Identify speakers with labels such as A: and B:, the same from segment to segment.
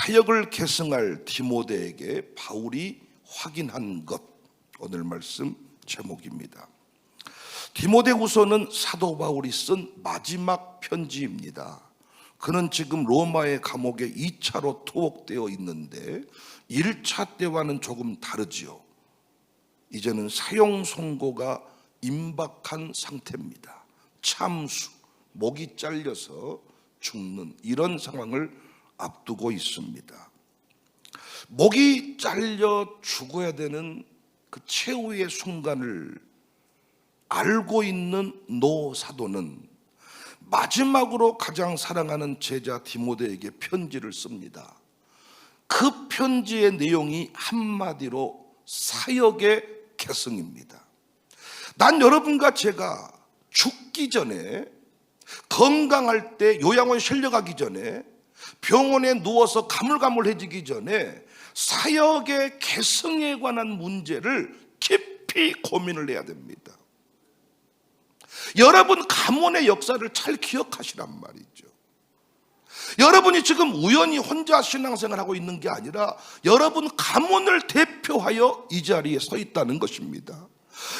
A: 사역을 계승할 디모데에게 바울이 확인한 것, 오늘 말씀 제목입니다. 디모데후서는 사도 바울이 쓴 마지막 편지입니다. 그는 지금 로마의 감옥에 2차로 투옥되어 있는데 1차 때와는 조금 다르지요. 이제는 사형 선고가 임박한 상태입니다. 참수, 목이 잘려서 죽는 이런 상황을 앞두고 있습니다. 목이 잘려 죽어야 되는 그 최후의 순간을 알고 있는 노 사도는 마지막으로 가장 사랑하는 제자 디모데에게 편지를 씁니다. 그 편지의 내용이 한마디로 사역의 계승입니다. 난 여러분과 제가 죽기 전에, 건강할 때, 요양원 실려가기 전에, 병원에 누워서 가물가물해지기 전에 사역의 계승에 관한 문제를 깊이 고민을 해야 됩니다. 여러분 가문의 역사를 잘 기억하시란 말이죠. 여러분이 지금 우연히 혼자 신앙생활하고 있는 게 아니라 여러분 가문을 대표하여 이 자리에 서 있다는 것입니다.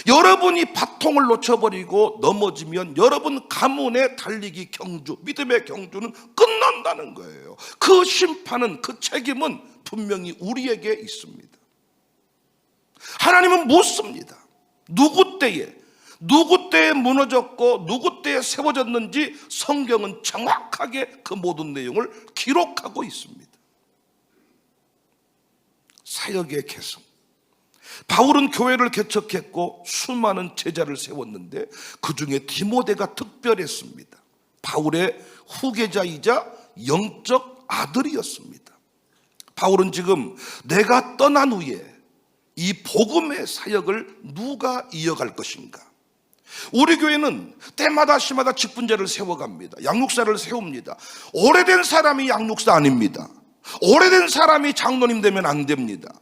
A: 여러분이 바통을 놓쳐버리고 넘어지면 여러분 가문의 달리기 경주, 믿음의 경주는 끝난다는 거예요. 그 심판은, 그 책임은 분명히 우리에게 있습니다. 하나님은 묻습니다. 누구 때에 무너졌고 누구 때에 세워졌는지 성경은 정확하게 그 모든 내용을 기록하고 있습니다. 사역의 계승. 바울은 교회를 개척했고 수많은 제자를 세웠는데 그 중에 디모데가 특별했습니다. 바울의 후계자이자 영적 아들이었습니다. 바울은 지금 내가 떠난 후에 이 복음의 사역을 누가 이어갈 것인가? 우리 교회는 때마다 시마다 직분자를 세워갑니다. 양육사를 세웁니다. 오래된 사람이 양육사 아닙니다. 오래된 사람이 장로님 되면 안 됩니다.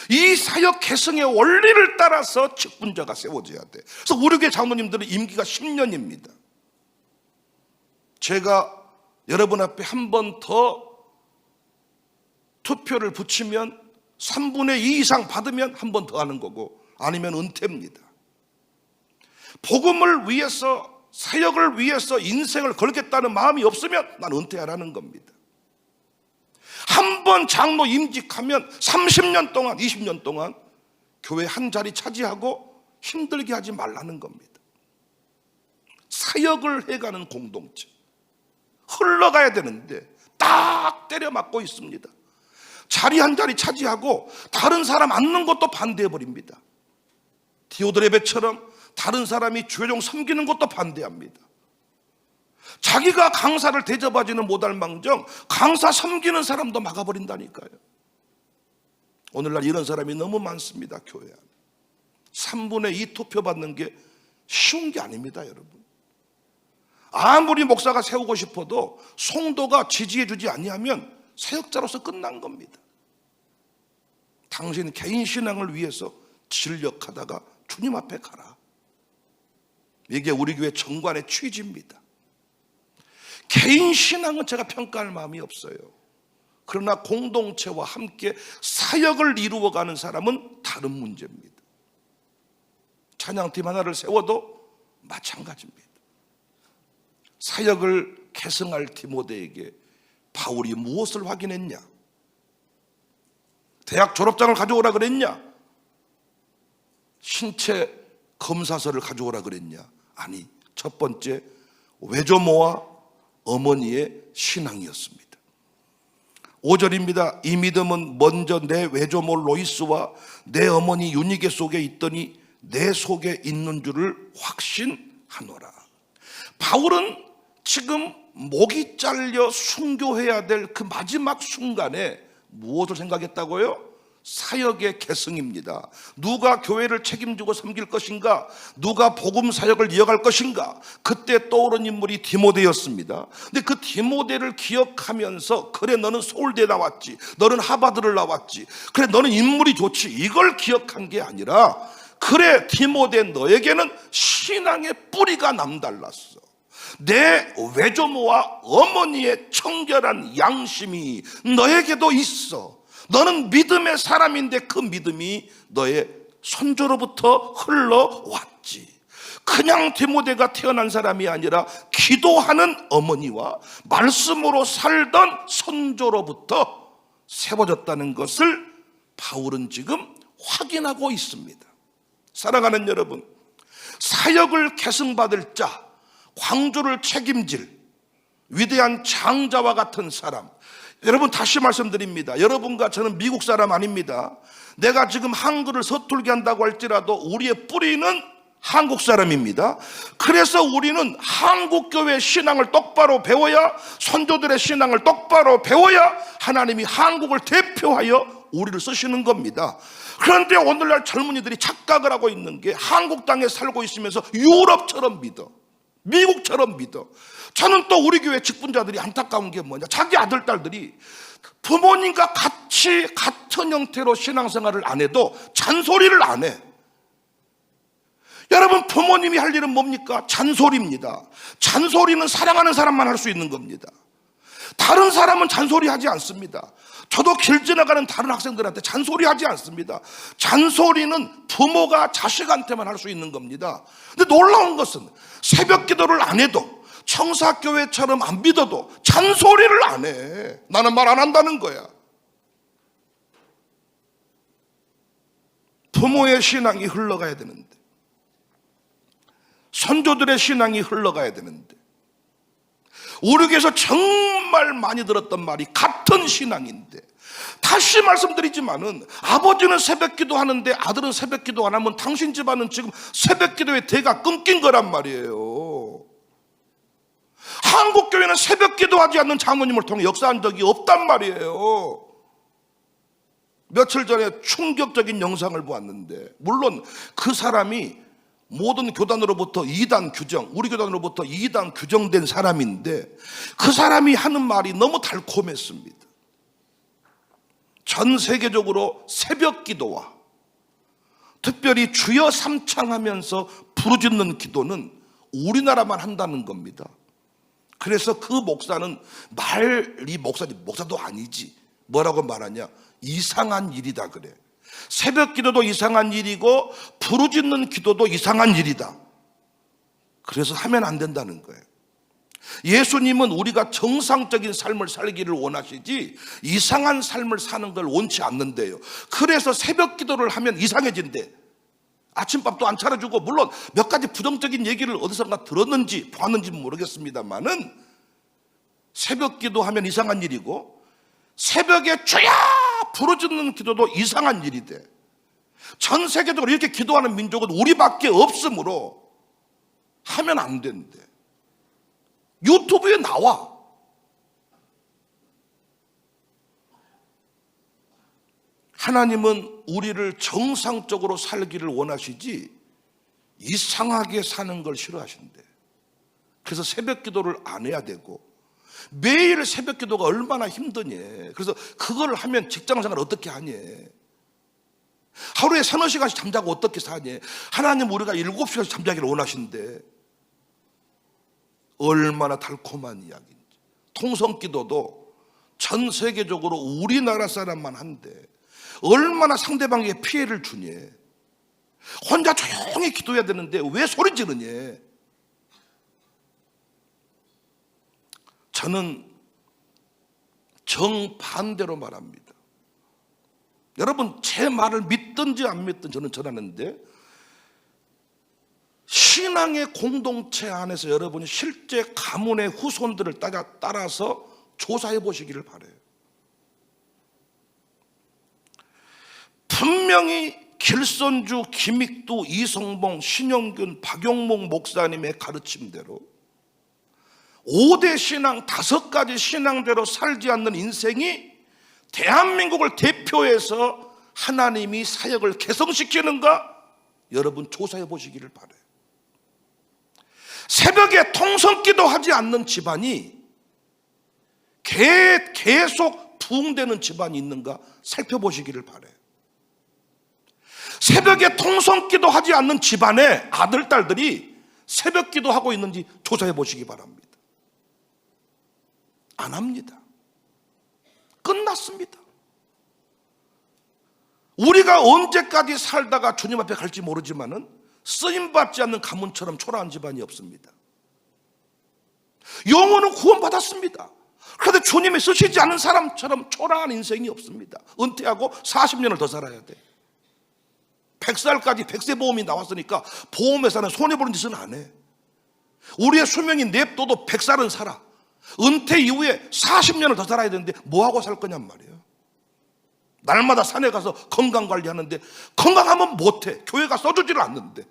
A: 이 사역 계승의 원리를 따라서 직분자가 세워져야 돼. 그래서 우리 교회 장로님들은 임기가 10년입니다. 제가 여러분 앞에 한 번 더 투표를 붙이면 3분의 2 이상 받으면 한 번 더 하는 거고, 아니면 은퇴입니다. 복음을 위해서, 사역을 위해서 인생을 걸겠다는 마음이 없으면 난 은퇴하라는 겁니다. 한 번 장로 임직하면 30년 동안, 20년 동안 교회 한 자리 차지하고 힘들게 하지 말라는 겁니다. 사역을 해가는 공동체, 흘러가야 되는데 딱 때려 맞고 있습니다. 자리 한 자리 차지하고 다른 사람 앉는 것도 반대해버립니다. 디오드레베처럼 다른 사람이 죄종 섬기는 것도 반대합니다. 자기가 강사를 대접하지는 못할 망정 강사 섬기는 사람도 막아버린다니까요. 오늘날 이런 사람이 너무 많습니다. 교회 안에 3분의 2 투표 받는 게 쉬운 게 아닙니다. 여러분, 아무리 목사가 세우고 싶어도 성도가 지지해 주지 아니하면 사역자로서 끝난 겁니다. 당신 개인 신앙을 위해서 진력하다가 주님 앞에 가라. 이게 우리 교회 정관의 취지입니다. 개인 신앙은 제가 평가할 마음이 없어요. 그러나 공동체와 함께 사역을 이루어가는 사람은 다른 문제입니다. 찬양팀 하나를 세워도 마찬가지입니다. 사역을 계승할 디모데에게 바울이 무엇을 확인했냐? 대학 졸업장을 가져오라 그랬냐? 신체 검사서를 가져오라 그랬냐? 아니, 첫 번째 외조모와 어머니의 신앙이었습니다. 5절입니다. 이 믿음은 먼저 내 외조모 로이스와 내 어머니 유니게 속에 있더니 내 속에 있는 줄을 확신하노라. 바울은 지금 목이 잘려 순교해야 될 그 마지막 순간에 무엇을 생각했다고요? 사역의 계승입니다. 누가 교회를 책임지고 섬길 것인가? 누가 복음 사역을 이어갈 것인가? 그때 떠오른 인물이 디모데였습니다. 근데 그 디모데를 기억하면서, 그래 너는 서울대 나왔지, 너는 하버드를 나왔지, 그래 너는 인물이 좋지, 이걸 기억한 게 아니라, 그래 디모데 너에게는 신앙의 뿌리가 남달랐어. 내 외조모와 어머니의 청결한 양심이 너에게도 있어. 너는 믿음의 사람인데 그 믿음이 너의 선조로부터 흘러왔지. 그냥 디모데가 태어난 사람이 아니라 기도하는 어머니와 말씀으로 살던 선조로부터 세워졌다는 것을 바울은 지금 확인하고 있습니다. 사랑하는 여러분, 사역을 계승받을 자, 광주를 책임질 위대한 장자와 같은 사람, 여러분 다시 말씀드립니다. 여러분과 저는 미국 사람 아닙니다. 내가 지금 한글을 서툴게 한다고 할지라도 우리의 뿌리는 한국 사람입니다. 그래서 우리는 한국교회 신앙을 똑바로 배워야, 선조들의 신앙을 똑바로 배워야 하나님이 한국을 대표하여 우리를 쓰시는 겁니다. 그런데 오늘날 젊은이들이 착각을 하고 있는 게 한국 땅에 살고 있으면서 유럽처럼 믿어, 미국처럼 믿어. 저는 또 우리 교회 직분자들이 안타까운 게 뭐냐, 자기 아들, 딸들이 부모님과 같은 형태로 신앙생활을 안 해도 잔소리를 안 해. 여러분, 부모님이 할 일은 뭡니까? 잔소리입니다. 잔소리는 사랑하는 사람만 할 수 있는 겁니다. 다른 사람은 잔소리하지 않습니다. 저도 길 지나가는 다른 학생들한테 잔소리하지 않습니다. 잔소리는 부모가 자식한테만 할 수 있는 겁니다. 근데 놀라운 것은 새벽 기도를 안 해도, 청사교회처럼 안 믿어도 잔소리를 안 해. 나는 말 안 한다는 거야. 부모의 신앙이 흘러가야 되는데, 선조들의 신앙이 흘러가야 되는데, 우리 교회에서 정말 많이 들었던 말이 같은 신앙인데, 다시 말씀드리지만은 아버지는 새벽기도 하는데 아들은 새벽기도 안 하면 당신 집안은 지금 새벽기도의 대가 끊긴 거란 말이에요. 한국교회는 새벽기도 하지 않는 장모님을 통해 역사한 적이 없단 말이에요. 며칠 전에 충격적인 영상을 보았는데, 물론 그 사람이 모든 교단으로부터 이단 규정, 우리 교단으로부터 이단 규정된 사람인데, 그 사람이 하는 말이 너무 달콤했습니다. 전 세계적으로 새벽 기도와 특별히 주여 삼창하면서 부르짖는 기도는 우리나라만 한다는 겁니다. 그래서 그 목사는 목사도 아니지, 뭐라고 말하냐, 이상한 일이다 그래. 새벽 기도도 이상한 일이고 부르짖는 기도도 이상한 일이다. 그래서 하면 안 된다는 거예요. 예수님은 우리가 정상적인 삶을 살기를 원하시지 이상한 삶을 사는 걸 원치 않는데요. 그래서 새벽 기도를 하면 이상해진대. 아침밥도 안 차려주고, 물론 몇 가지 부정적인 얘기를 어디선가 들었는지 보았는지 모르겠습니다만은 새벽 기도하면 이상한 일이고 새벽에 주야 부르짖는 기도도 이상한 일이 돼. 전 세계적으로 이렇게 기도하는 민족은 우리밖에 없으므로 하면 안 된대. 유튜브에 나와. 하나님은 우리를 정상적으로 살기를 원하시지 이상하게 사는 걸 싫어하신대. 그래서 새벽 기도를 안 해야 되고, 매일 새벽 기도가 얼마나 힘드니. 그래서 그걸 하면 직장생활 어떻게 하니, 하루에 3-4시간씩 잠자고 어떻게 사니. 하나님 우리가 7시간씩 잠자기를 원하신대. 얼마나 달콤한 이야기인지. 통성기도도 전 세계적으로 우리나라 사람만 한데 얼마나 상대방에게 피해를 주니. 혼자 조용히 기도해야 되는데 왜 소리 지르니. 저는 정반대로 말합니다. 여러분, 제 말을 믿든지 안 믿든지 저는 전하는데, 신앙의 공동체 안에서 여러분이 실제 가문의 후손들을 따라서 조사해 보시기를 바라요. 분명히 길선주, 김익두, 이성봉, 신영균, 박용목 목사님의 가르침대로 5대 신앙, 5가지 신앙대로 살지 않는 인생이 대한민국을 대표해서 하나님이 사역을 개성시키는가? 여러분 조사해 보시기를 바라요. 새벽에 통성기도 하지 않는 집안이 계속 부흥되는 집안이 있는가 살펴보시기를 바라요. 새벽에 통성기도 하지 않는 집안의 아들, 딸들이 새벽 기도하고 있는지 조사해 보시기 바랍니다. 안 합니다. 끝났습니다. 우리가 언제까지 살다가 주님 앞에 갈지 모르지만은 쓰임받지 않는 가문처럼 초라한 집안이 없습니다. 영혼은 구원받았습니다. 그런데 주님이 쓰시지 않은 사람처럼 초라한 인생이 없습니다. 은퇴하고 40년을 더 살아야 돼. 100살까지 100세 보험이 나왔으니까 보험회사는 손해보는 짓은 안 해. 우리의 수명이 냅둬도 100살은 살아. 은퇴 이후에 40년을 더 살아야 되는데 뭐하고 살 거냔 말이에요. 날마다 산에 가서 건강관리하는데 건강하면 못해. 교회가 써주지를 않는데.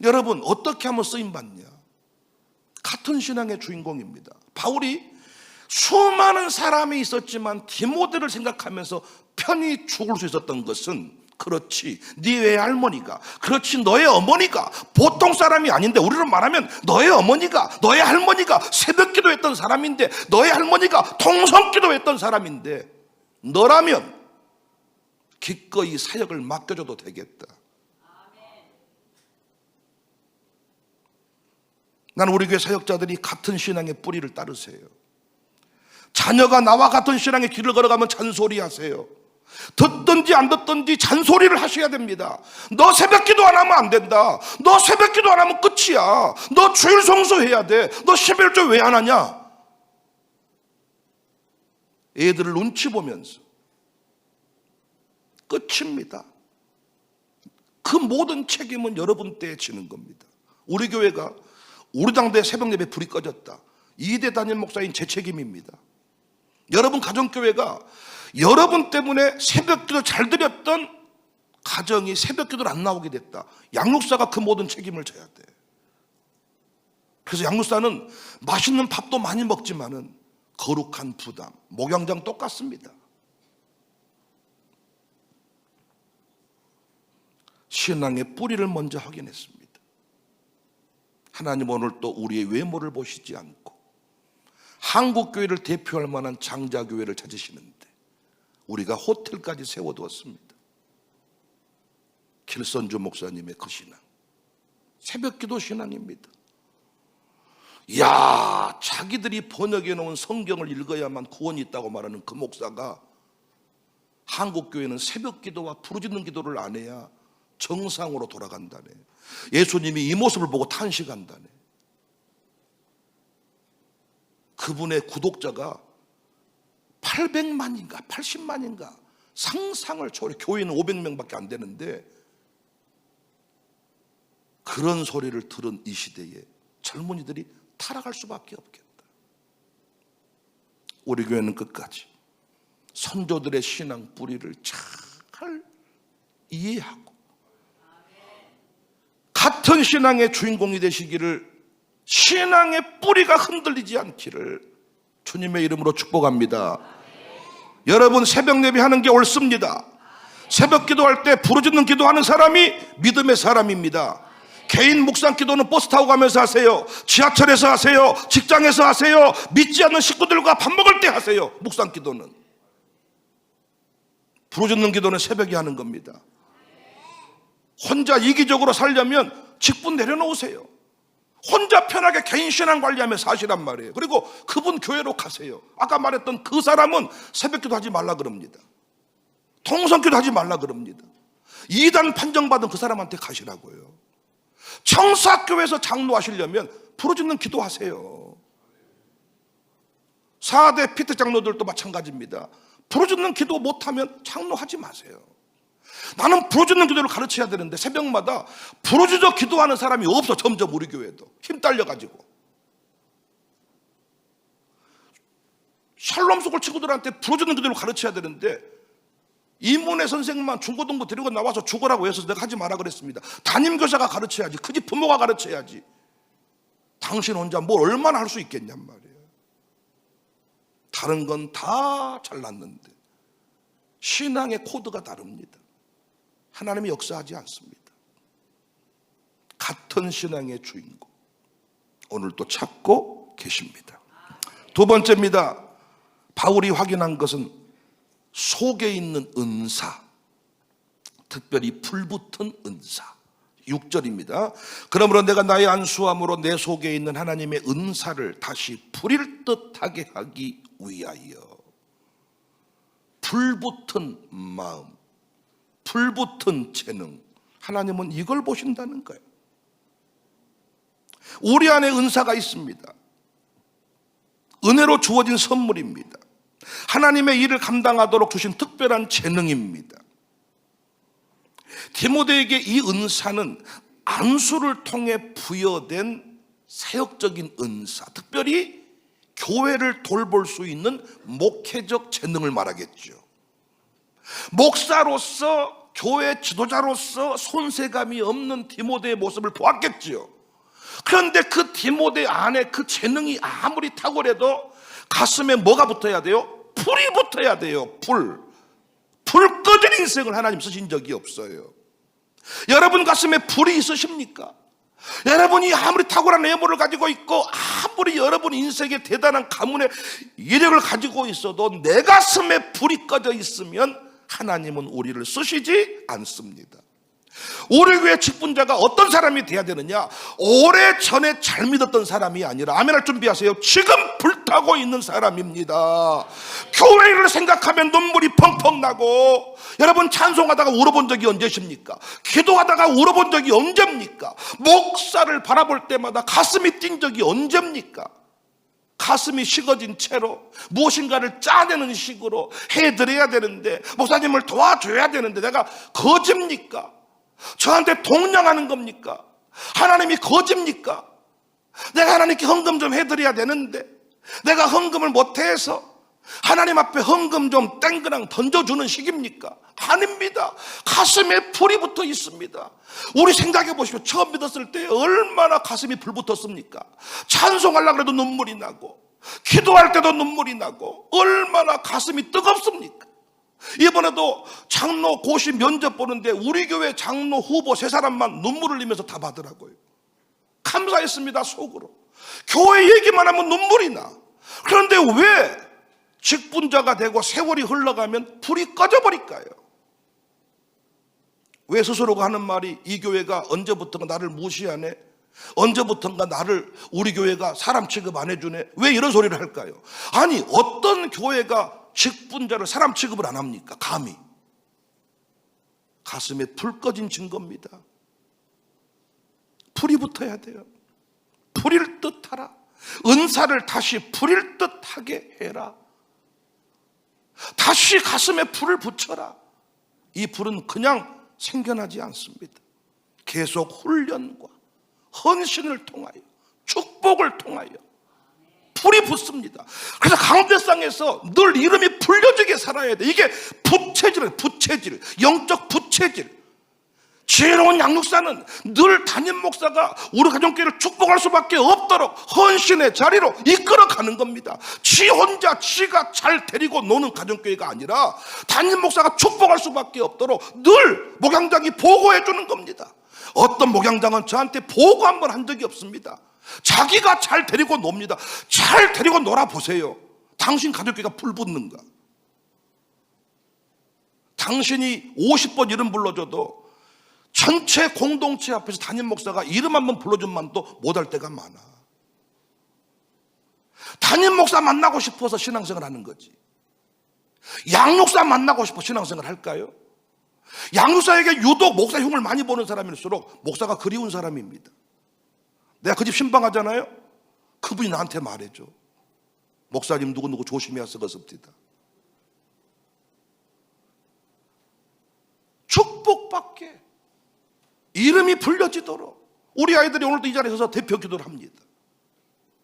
A: 여러분 어떻게 하면 쓰임받냐? 같은 신앙의 주인공입니다. 바울이 수많은 사람이 있었지만 디모데를 생각하면서 편히 죽을 수 있었던 것은, 그렇지 네 외할머니가, 그렇지 너의 어머니가 보통 사람이 아닌데, 우리로 말하면 너의 어머니가, 너의 할머니가 새벽 기도했던 사람인데, 너의 할머니가 통성 기도했던 사람인데, 너라면 기꺼이 사역을 맡겨줘도 되겠다. 나는 우리 교회 사역자들이 같은 신앙의 뿌리를 따르세요. 자녀가 나와 같은 신앙의 길을 걸어가면 잔소리 하세요. 듣든지 안 듣든지 잔소리를 하셔야 됩니다. 너 새벽 기도 안 하면 안 된다. 너 새벽 기도 안 하면 끝이야. 너 주일 성수해야 돼. 너 11조 왜 안 하냐? 애들을 눈치 보면서. 끝입니다. 그 모든 책임은 여러분 때에 지는 겁니다. 우리 교회가 우리 당대 새벽 예배 불이 꺼졌다. 2대 담임 목사인 제 책임입니다. 여러분 가정교회가 여러분 때문에 새벽기도 잘 드렸던 가정이 새벽기도를 안 나오게 됐다. 양육사가 그 모든 책임을 져야 돼. 그래서 양육사는 맛있는 밥도 많이 먹지만은 거룩한 부담, 목양장 똑같습니다. 신앙의 뿌리를 먼저 확인했습니다. 하나님 오늘 또 우리의 외모를 보시지 않고 한국교회를 대표할 만한 장자교회를 찾으시는데 우리가 호텔까지 세워두었습니다. 길선주 목사님의 그 신앙, 새벽기도 신앙입니다. 이야, 자기들이 번역해 놓은 성경을 읽어야만 구원이 있다고 말하는 그 목사가 한국교회는 새벽기도와 부르짖는 기도를 안 해야 정상으로 돌아간다네. 예수님이 이 모습을 보고 탄식한다네. 그분의 구독자가 800만인가 80만인가 상상을 초월해. 교회는 500명밖에 안 되는데 그런 소리를 들은 이 시대에 젊은이들이 타락할 수밖에 없겠다. 우리 교회는 끝까지 선조들의 신앙 뿌리를 잘 이해하고 같은 신앙의 주인공이 되시기를, 신앙의 뿌리가 흔들리지 않기를 주님의 이름으로 축복합니다. 여러분 새벽 예배하는 게 옳습니다. 새벽 기도할 때 부르짖는 기도하는 사람이 믿음의 사람입니다. 개인 묵상 기도는 버스 타고 가면서 하세요. 지하철에서 하세요. 직장에서 하세요. 믿지 않는 식구들과 밥 먹을 때 하세요. 묵상 기도는. 부르짖는 기도는 새벽에 하는 겁니다. 혼자 이기적으로 살려면 직분 내려놓으세요. 혼자 편하게 개인 신앙 관리하며 사시란 말이에요. 그리고 그분 교회로 가세요. 아까 말했던 그 사람은 새벽기도 하지 말라 그럽니다. 통성기도 하지 말라 그럽니다. 이단 판정받은 그 사람한테 가시라고요. 청사교회에서 장로하시려면 부르짖는 기도하세요. 4대 피트 장로들도 마찬가지입니다. 부르짖는 기도 못하면 장로하지 마세요. 나는 부르짖는 기도를 가르쳐야 되는데 새벽마다 부르짖어 기도하는 사람이 없어. 점점 우리 교회도 힘 딸려가지고 샬롬 속을 친구들한테 부르짖는 기도를 가르쳐야 되는데 이문혜 선생님만 중고등부 데리고 나와서 죽으라고 해서 내가 하지 마라 그랬습니다. 담임교사가 가르쳐야지. 그 집 부모가 가르쳐야지. 당신 혼자 뭘 얼마나 할 수 있겠냔 말이에요. 다른 건 다 잘났는데 신앙의 코드가 다릅니다. 하나님이 역사하지 않습니다. 같은 신앙의 주인공 오늘 또 찾고 계십니다. 두 번째입니다. 바울이 확인한 것은 속에 있는 은사, 특별히 불붙은 은사. 6절입니다. 그러므로 내가 나의 안수함으로 내 속에 있는 하나님의 은사를 다시 부릴 듯하게 하기 위하여. 불붙은 마음, 불붙은 재능, 하나님은 이걸 보신다는 거예요. 우리 안에 은사가 있습니다. 은혜로 주어진 선물입니다. 하나님의 일을 감당하도록 주신 특별한 재능입니다. 디모데에게 이 은사는 안수를 통해 부여된 사역적인 은사, 특별히 교회를 돌볼 수 있는 목회적 재능을 말하겠죠. 목사로서, 교회 지도자로서 손색감이 없는 디모데의 모습을 보았겠죠. 그런데 그 디모데 안에 그 재능이 아무리 탁월해도 가슴에 뭐가 붙어야 돼요? 불이 붙어야 돼요. 불 꺼진 인생을 하나님 쓰신 적이 없어요. 여러분 가슴에 불이 있으십니까? 여러분이 아무리 탁월한 외모를 가지고 있고 아무리 여러분 인생에 대단한 가문의 이력을 가지고 있어도 내 가슴에 불이 꺼져 있으면 하나님은 우리를 쓰시지 않습니다. 우리 교회 직분자가 어떤 사람이 돼야 되느냐? 오래전에 잘 믿었던 사람이 아니라, 아멘할 준비하세요, 지금 불타고 있는 사람입니다. 교회를 생각하면 눈물이 펑펑 나고, 여러분 찬송하다가 울어본 적이 언제십니까? 기도하다가 울어본 적이 언제입니까? 목사를 바라볼 때마다 가슴이 뛴 적이 언제입니까? 가슴이 식어진 채로 무엇인가를 짜내는 식으로 해드려야 되는데, 목사님을 도와줘야 되는데 내가 거짓입니까? 저한테 동냥하는 겁니까? 하나님이 거짓입니까? 내가 하나님께 헌금 좀 해드려야 되는데 내가 헌금을 못해서 하나님 앞에 헌금 좀 땡그랑 던져주는 식입니까? 아닙니다. 가슴에 불이 붙어 있습니다. 우리 생각해 보십시오. 처음 믿었을 때 얼마나 가슴이 불붙었습니까? 찬송하려고 해도 눈물이 나고, 기도할 때도 눈물이 나고, 얼마나 가슴이 뜨겁습니까? 이번에도 장로 고시 면접 보는데 우리 교회 장로 후보 3사람만 눈물을 흘리면서 다 받으라고요. 감사했습니다. 속으로. 교회 얘기만 하면 눈물이 나. 그런데 왜 직분자가 되고 세월이 흘러가면 불이 꺼져버릴까요? 왜 스스로가 하는 말이, 이 교회가 언제부턴가 나를 무시하네, 언제부턴가 나를, 우리 교회가 사람 취급 안 해주네, 왜 이런 소리를 할까요? 아니, 어떤 교회가 직분자를 사람 취급을 안 합니까? 감히. 가슴에 불 꺼진 증거입니다. 불이 붙어야 돼요. 불일 듯 하라. 은사를 다시 불일 듯 하게 해라. 다시 가슴에 불을 붙여라. 이 불은 그냥 생겨나지 않습니다. 계속 훈련과 헌신을 통하여, 축복을 통하여 불이 붙습니다. 그래서 강대상에서 늘 이름이 불려지게 살아야 돼. 이게 부채질은 부채질, 영적 부채질. 지혜로운 양육사는 늘 담임 목사가 우리 가정교회를 축복할 수밖에 없도록 헌신의 자리로 이끌어가는 겁니다. 지 혼자 지가 잘 데리고 노는 가정교회가 아니라 담임 목사가 축복할 수밖에 없도록 늘 목양장이 보고해 주는 겁니다. 어떤 목양장은 저한테 보고 한 번 한 적이 없습니다. 자기가 잘 데리고 놉니다. 잘 데리고 놀아보세요. 당신 가족교회가 불붙는가? 당신이 50번 이름 불러줘도 전체 공동체 앞에서 담임 목사가 이름 한번 불러준만도 못할 때가 많아. 담임 목사 만나고 싶어서 신앙생활 하는 거지. 양육사 만나고 싶어 신앙생활 할까요? 양육사에게 유독 목사 흉을 많이 보는 사람일수록 목사가 그리운 사람입니다. 내가 그 집 신방하잖아요. 그분이 나한테 말해줘. 목사님 누구누구 조심해야 쓰겠습니다. 축복받게 이름이 불려지도록 우리 아이들이 오늘도 이 자리에 서서 대표 기도를 합니다.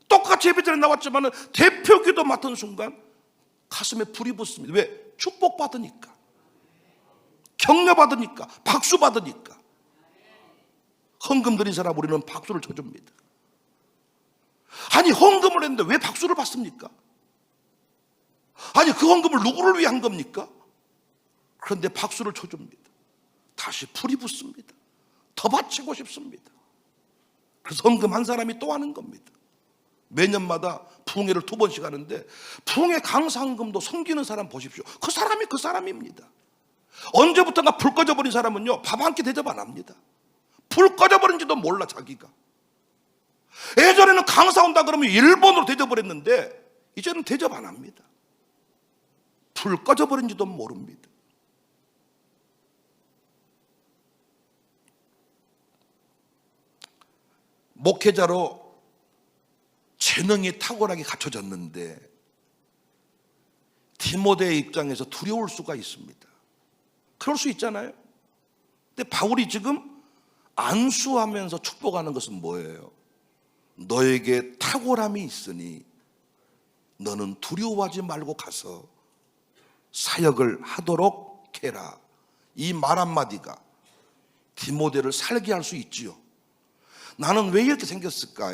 A: 똑같이 예배전에 나왔지만 대표 기도 맡은 순간 가슴에 불이 붙습니다. 왜? 축복받으니까, 격려받으니까, 박수받으니까. 헌금 드린 사람 우리는 박수를 쳐줍니다. 아니, 헌금을 했는데 왜 박수를 받습니까? 아니, 그 헌금을 누구를 위해 한 겁니까? 그런데 박수를 쳐줍니다. 다시 불이 붙습니다. 더 바치고 싶습니다. 그래서 헌금 한 사람이 또 하는 겁니다. 매년마다 부흥회를 2번씩 하는데 부흥회 강사헌금도 섬기는 사람 보십시오. 그 사람이 그 사람입니다. 언제부턴가 불 꺼져버린 사람은요, 밥 한 끼 대접 안 합니다. 불 꺼져버린지도 몰라 자기가. 예전에는 강사 온다 그러면 일본으로 대접을 했는데 이제는 대접 안 합니다. 불 꺼져버린지도 모릅니다. 목회자로 재능이 탁월하게 갖춰졌는데 디모데의 입장에서 두려울 수가 있습니다. 그럴 수 있잖아요. 근데 바울이 지금 안수하면서 축복하는 것은 뭐예요? 너에게 탁월함이 있으니 너는 두려워하지 말고 가서 사역을 하도록 해라. 이 말 한마디가 디모데를 살게 할 수 있지요. 나는 왜 이렇게 생겼을까?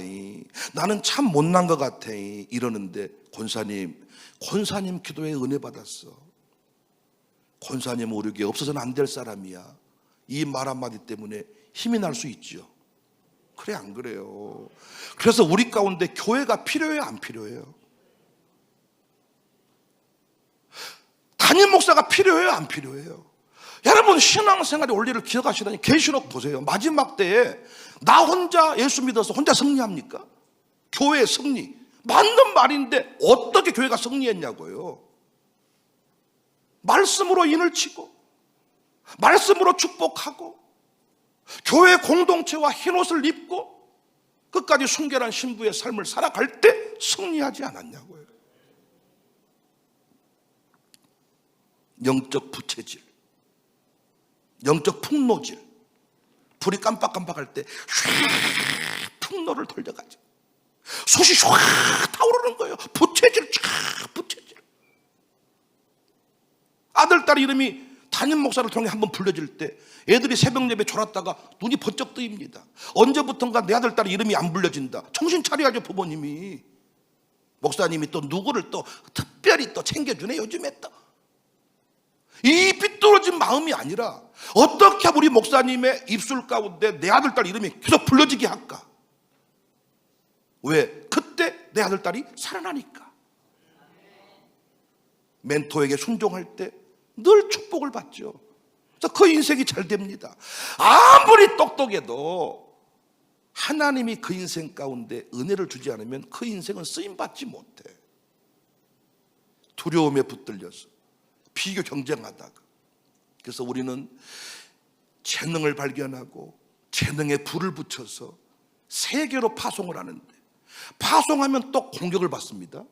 A: 나는 참 못난 것 같아. 이러는데 권사님 기도에 은혜 받았어. 권사님 오륙에 없어서는 안 될 사람이야. 이 말 한마디 때문에 힘이 날 수 있죠. 그래 안 그래요? 그래서 우리 가운데 교회가 필요해요, 안 필요해요? 담임 목사가 필요해요, 안 필요해요? 여러분 신앙생활의 원리를 기억하시다니 계시록 보세요. 마지막 때에 나 혼자 예수 믿어서 혼자 승리합니까? 교회의 승리 맞는 말인데 어떻게 교회가 승리했냐고요? 말씀으로 인을 치고 말씀으로 축복하고 교회 공동체와 흰옷을 입고 끝까지 순결한 신부의 삶을 살아갈 때 승리하지 않았냐고요. 영적 부채질, 영적 풍노질. 불이 깜빡깜빡할 때 풍노를 돌려가죠. 솥이 쫙 타오르는 거예요. 부채질, 쫙 부채질. 아들, 딸 이름이 담임 목사를 통해 한번 불려질 때 애들이 새벽 예배 졸았다가 눈이 번쩍 뜨입니다. 언제부턴가 내 아들, 딸 이름이 안 불려진다. 정신 차려야죠, 부모님이. 목사님이 또 누구를 또 특별히 또 챙겨주네, 요즘에 또. 이 삐뚤어진 마음이 아니라 어떻게 우리 목사님의 입술 가운데 내 아들, 딸 이름이 계속 불려지게 할까? 왜? 그때 내 아들, 딸이 살아나니까. 멘토에게 순종할 때 늘 축복을 받죠. 그래서 그 인생이 잘 됩니다. 아무리 똑똑해도 하나님이 그 인생 가운데 은혜를 주지 않으면 그 인생은 쓰임받지 못해. 두려움에 붙들려서 비교 경쟁하다가. 그래서 우리는 재능을 발견하고 재능에 불을 붙여서 세계로 파송을 하는데 파송하면 또 공격을 받습니다.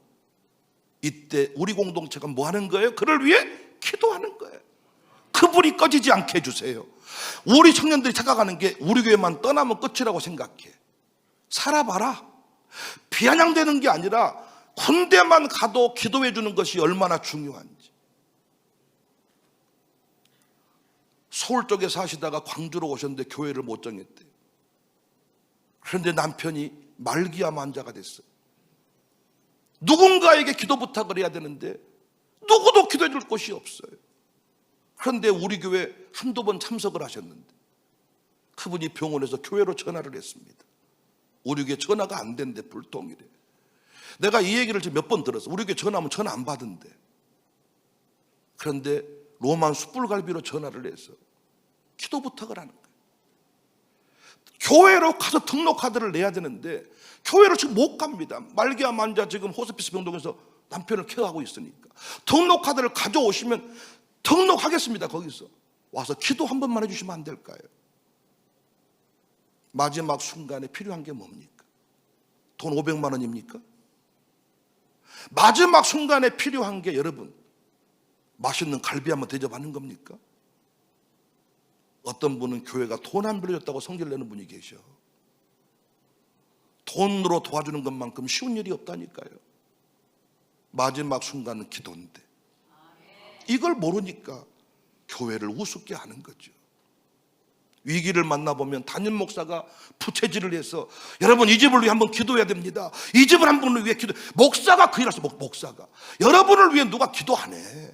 A: 이때 우리 공동체가 뭐 하는 거예요? 그를 위해 기도하는 거예요. 그 불이 꺼지지 않게 해주세요. 우리 청년들이 착각하는 게 우리 교회만 떠나면 끝이라고 생각해. 살아봐라. 비아냥되는 게 아니라 군대만 가도 기도해 주는 것이 얼마나 중요한지. 서울 쪽에 사시다가 광주로 오셨는데 교회를 못 정했대요. 그런데 남편이 말기암 환자가 됐어요. 누군가에게 기도 부탁을 해야 되는데 누구도 기도해 줄 곳이 없어요. 그런데 우리 교회 한두 번 참석을 하셨는데 그분이 병원에서 교회로 전화를 했습니다. 우리 교회 전화가 안 된대, 불통이래. 내가 이 얘기를 지금 몇 번 들었어. 우리 교회 전화하면 전화 안 받은대. 그런데 로만 숯불갈비로 전화를 해서 기도 부탁을 하는 거예요. 교회로 가서 등록카드를 내야 되는데 교회로 지금 못 갑니다. 말기암 환자 지금 호스피스 병동에서 남편을 케어하고 있으니까 등록카드를 가져오시면 등록하겠습니다. 거기서 와서 기도 한 번만 해주시면 안 될까요? 마지막 순간에 필요한 게 뭡니까? 돈 500만 원입니까? 마지막 순간에 필요한 게 여러분 맛있는 갈비 한번 대접하는 겁니까? 어떤 분은 교회가 돈 안 빌려줬다고 성질 내는 분이 계셔. 돈으로 도와주는 것만큼 쉬운 일이 없다니까요. 마지막 순간은 기도인데 이걸 모르니까 교회를 우습게 하는 거죠. 위기를 만나보면 담임 목사가 부채질을 해서 여러분 이 집을 위해 한번 기도해야 됩니다. 이 집을 한 분을 위해 기도. 목사가 그 일을 해서 목사가 여러분을 위해 누가 기도 안 해.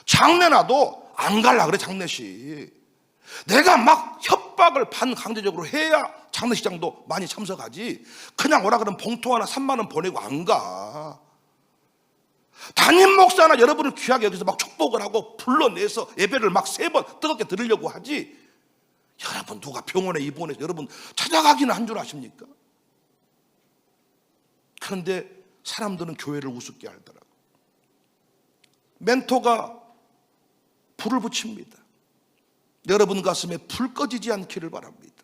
A: 장례나도 안 갈라 그래. 장례식 내가 막 협박을 반강제적으로 해야 장례식장도 많이 참석하지. 그냥 오라 그러면 봉투 하나 3만 원 보내고 안 가. 담임 목사나 여러분을 귀하게 여기서 막 축복을 하고 불러내서 예배를 막 3번 뜨겁게 드리려고 하지. 여러분 누가 병원에 입원해서 여러분 찾아가기는 한 줄 아십니까? 그런데 사람들은 교회를 우습게 알더라고요. 멘토가 불을 붙입니다. 여러분 가슴에 불 꺼지지 않기를 바랍니다.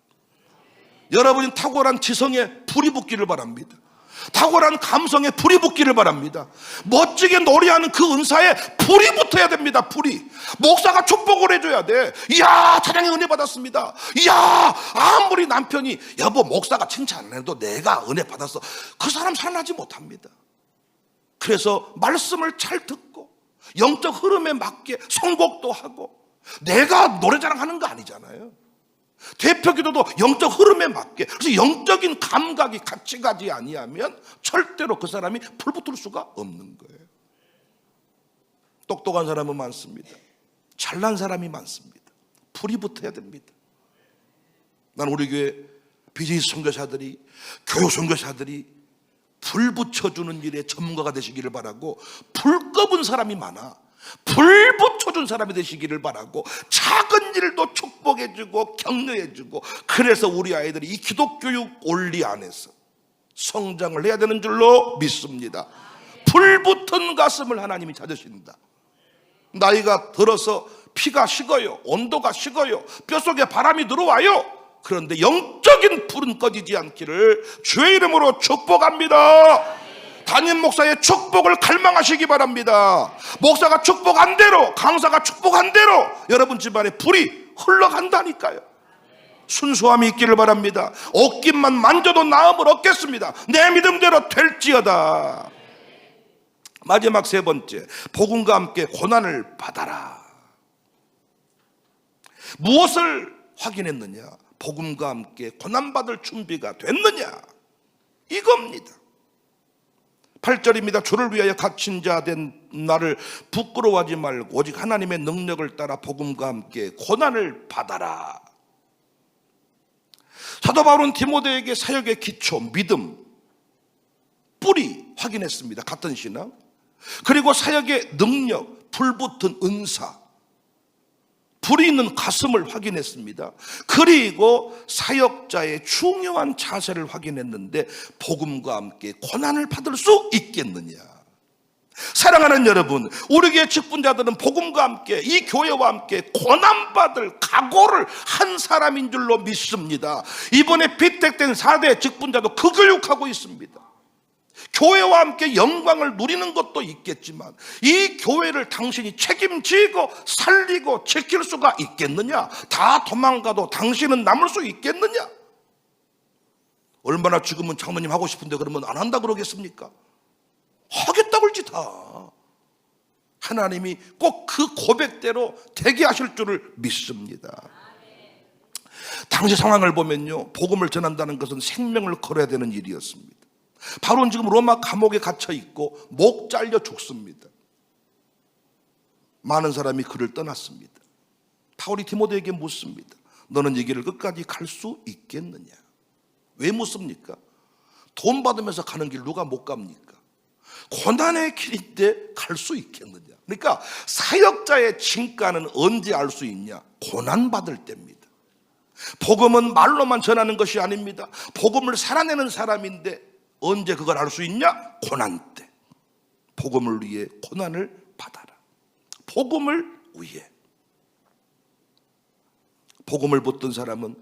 A: 여러분이 탁월한 지성에 불이 붙기를 바랍니다. 탁월한 감성에 불이 붙기를 바랍니다. 멋지게 노래하는 그 은사에 불이 붙어야 됩니다. 불이. 목사가 축복을 해줘야 돼. 이야, 찬양의 은혜 받았습니다. 이야, 아무리 남편이 여보 목사가 칭찬 안 해도 내가 은혜 받았어, 그 사람 살아나지 못합니다. 그래서 말씀을 잘 듣고 영적 흐름에 맞게 선곡도 하고, 내가 노래 자랑하는 거 아니잖아요. 대표 기도도 영적 흐름에 맞게. 그래서 영적인 감각이 같이 가지 아니하면 절대로 그 사람이 불 붙을 수가 없는 거예요. 똑똑한 사람은 많습니다. 잘난 사람이 많습니다. 불이 붙어야 됩니다. 난 우리 교회 BJ 선교사들이, 교육 선교사들이 불 붙여주는 일에 전문가가 되시기를 바라고, 불 꺼본 사람이 많아. 불 붙여준 사람이 되시기를 바라고, 작은 일도 축복해주고 격려해주고, 그래서 우리 아이들이 이 기독교육 원리 안에서 성장을 해야 되는 줄로 믿습니다. 불 붙은 가슴을 하나님이 찾으신다. 나이가 들어서 피가 식어요, 온도가 식어요, 뼛속에 바람이 들어와요. 그런데 영적인 불은 꺼지지 않기를 주의 이름으로 축복합니다. 담임 목사의 축복을 갈망하시기 바랍니다. 목사가 축복한 대로, 강사가 축복한 대로 여러분 집안에 불이 흘러간다니까요. 순수함이 있기를 바랍니다. 옷깃만 만져도 나음을 얻겠습니다. 내 믿음대로 될지어다. 마지막 세 번째, 복음과 함께 고난을 받아라. 무엇을 확인했느냐? 복음과 함께 고난받을 준비가 됐느냐? 이겁니다. 8절입니다. 주를 위하여 갇힌 자 된 나를 부끄러워하지 말고 오직 하나님의 능력을 따라 복음과 함께 고난을 받아라. 사도 바울은 디모데에게 사역의 기초, 믿음, 뿌리 확인했습니다. 같은 신앙. 그리고 사역의 능력, 불붙은 은사, 불이 있는 가슴을 확인했습니다. 그리고 사역자의 중요한 자세를 확인했는데, 복음과 함께 고난을 받을 수 있겠느냐? 사랑하는 여러분, 우리 교회 직분자들은 복음과 함께, 이 교회와 함께 고난받을 각오를 한 사람인 줄로 믿습니다. 이번에 비택된 4대 직분자도 그 교육하고 있습니다. 교회와 함께 영광을 누리는 것도 있겠지만, 이 교회를 당신이 책임지고 살리고 지킬 수가 있겠느냐? 다 도망가도 당신은 남을 수 있겠느냐? 얼마나 지금은 장로님 하고 싶은데 그러면 안 한다 그러겠습니까? 하겠다고 그러지 다. 하나님이 꼭 그 고백대로 되게 하실 줄을 믿습니다. 당시 상황을 보면요, 복음을 전한다는 것은 생명을 걸어야 되는 일이었습니다. 바로는 지금 로마 감옥에 갇혀 있고 목 잘려 죽습니다. 많은 사람이 그를 떠났습니다. 바울이 디모데에게 묻습니다. 너는 이 길을 끝까지 갈 수 있겠느냐? 왜 묻습니까? 돈 받으면서 가는 길 누가 못 갑니까? 고난의 길인데 갈 수 있겠느냐? 그러니까 사역자의 진가는 언제 알 수 있냐? 고난 받을 때입니다. 복음은 말로만 전하는 것이 아닙니다. 복음을 살아내는 사람인데 언제 그걸 알 수 있냐? 고난 때. 복음을 위해 고난을 받아라. 복음을 위해. 복음을 붙든 사람은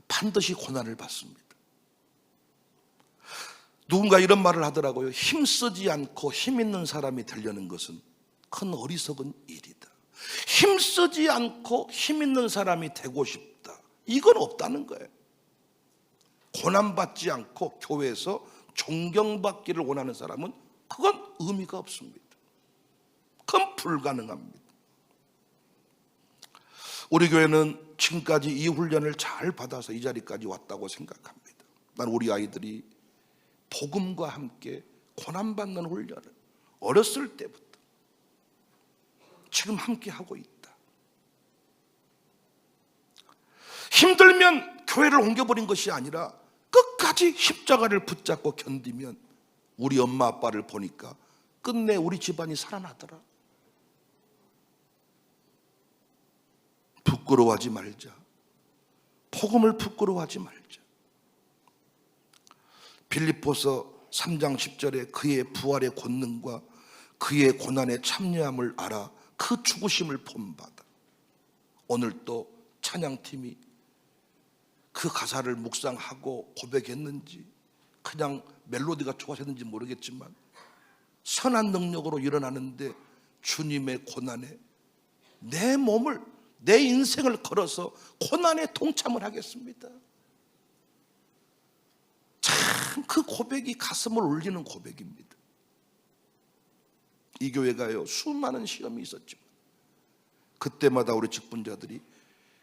A: 반드시 고난을 받습니다. 누군가 이런 말을 하더라고요. 힘쓰지 않고 힘 있는 사람이 되려는 것은 큰 어리석은 일이다. 힘쓰지 않고 힘 있는 사람이 되고 싶다, 이건 없다는 거예요. 고난받지 않고 교회에서 존경받기를 원하는 사람은 그건 의미가 없습니다. 그건 불가능합니다. 우리 교회는 지금까지 이 훈련을 잘 받아서 이 자리까지 왔다고 생각합니다. 난 우리 아이들이 복음과 함께 고난받는 훈련을 어렸을 때부터 지금 함께 하고 있다. 힘들면 교회를 옮겨버린 것이 아니라 끝까지 십자가를 붙잡고 견디면 우리 엄마 아빠를 보니까 끝내 우리 집안이 살아나더라. 부끄러워하지 말자. 복음을 부끄러워하지 말자. 빌립보서 3장 10절에 그의 부활의 권능과 그의 고난의 참여함을 알아 그 죽으심을 본받아. 오늘 또 찬양팀이 그 가사를 묵상하고 고백했는지 그냥 멜로디가 좋아졌는지 모르겠지만 선한 능력으로 일어나는데 주님의 고난에 내 몸을, 내 인생을 걸어서 고난에 동참을 하겠습니다. 참 그 고백이 가슴을 울리는 고백입니다. 이 교회가요, 수많은 시험이 있었지만 그때마다 우리 직분자들이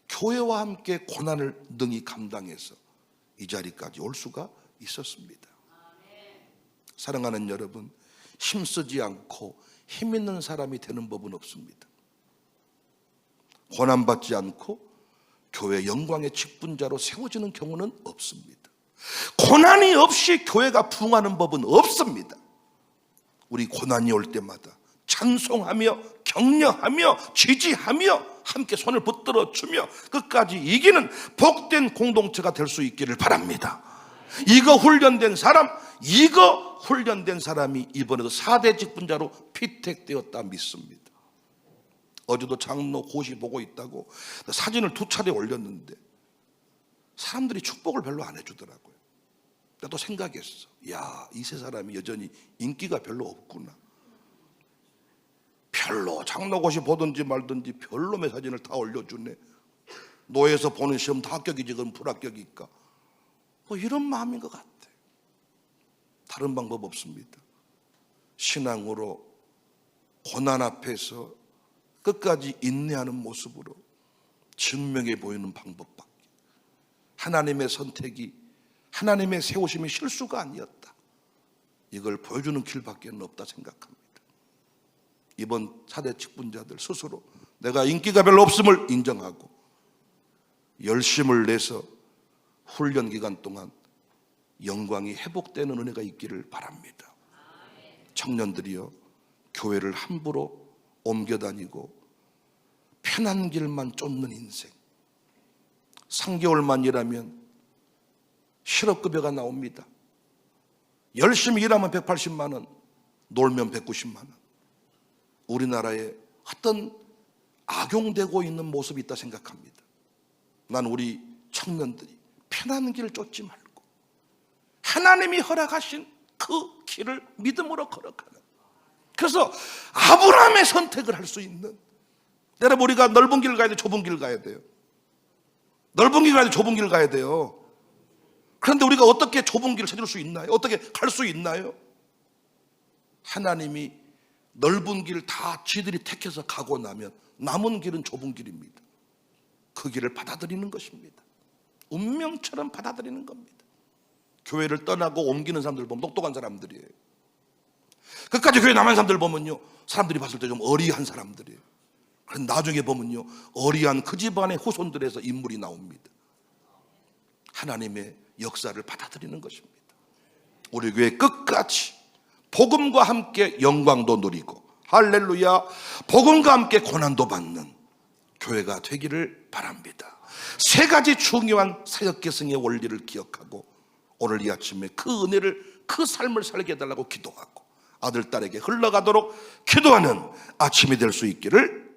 A: 교회와 함께 고난을 능히 감당해서 이 자리까지 올 수가 있었습니다. 사랑하는 여러분, 힘쓰지 않고 힘 있는 사람이 되는 법은 없습니다. 고난받지 않고 교회 영광의 직분자로 세워지는 경우는 없습니다. 고난이 없이 교회가 부흥하는 법은 없습니다. 우리 고난이 올 때마다 찬송하며 격려하며 지지하며 함께 손을 붙들어 주며 끝까지 이기는 복된 공동체가 될 수 있기를 바랍니다. 이거 훈련된 사람이 이번에도 4대 직분자로 피택되었다 믿습니다. 어제도 장로 고시 보고 있다고 사진을 2차례 올렸는데 사람들이 축복을 별로 안 해주더라고요. 나도 생각했어. 야, 이 세 사람이 여전히 인기가 별로 없구나. 별로 장로고시 보든지 말든지 별로의 사진을 다 올려주네. 노예에서 보는 시험 다 합격이지 그럼 불합격일까? 뭐 이런 마음인 것 같아. 다른 방법 없습니다. 신앙으로 고난 앞에서 끝까지 인내하는 모습으로 증명해 보이는 방법밖에. 하나님의 선택이, 하나님의 세우심이 실수가 아니었다. 이걸 보여주는 길밖에 없다 생각합니다. 이번 4대 직분자들 스스로 내가 인기가 별로 없음을 인정하고 열심을 내서 훈련 기간 동안 영광이 회복되는 은혜가 있기를 바랍니다. 청년들이여, 교회를 함부로 옮겨다니고 편한 길만 쫓는 인생, 3개월만 일하면 실업급여가 나옵니다. 열심히 일하면 180만 원, 놀면 190만 원. 우리나라에 어떤 악용되고 있는 모습이 있다 생각합니다. 난 우리 청년들이 편한 길을 쫓지 말고 하나님이 허락하신 그 길을 믿음으로 걸어가는, 그래서 아브라함의 선택을 할 수 있는, 여러분 우리가 넓은 길 가야 돼, 좁은 길 가야 돼요? 넓은 길 가야 돼, 좁은 길 가야 돼요? 그런데 우리가 어떻게 좁은 길을 찾을 수 있나요? 어떻게 갈 수 있나요? 하나님이 넓은 길 다 지들이 택해서 가고 나면 남은 길은 좁은 길입니다. 그 길을 받아들이는 것입니다. 운명처럼 받아들이는 겁니다. 교회를 떠나고 옮기는 사람들 보면 똑똑한 사람들이에요. 끝까지 교회 남은 사람들 보면요, 사람들이 봤을 때 좀 어리한 사람들이에요. 그런데 나중에 보면요, 어리한 그 집안의 후손들에서 인물이 나옵니다. 하나님의 역사를 받아들이는 것입니다. 우리 교회 끝까지 복음과 함께 영광도 누리고, 할렐루야, 복음과 함께 고난도 받는 교회가 되기를 바랍니다. 3가지 중요한 사역계승의 원리를 기억하고 오늘 이 아침에 그 은혜를, 그 삶을 살게 해달라고 기도하고 아들, 딸에게 흘러가도록 기도하는 아침이 될 수 있기를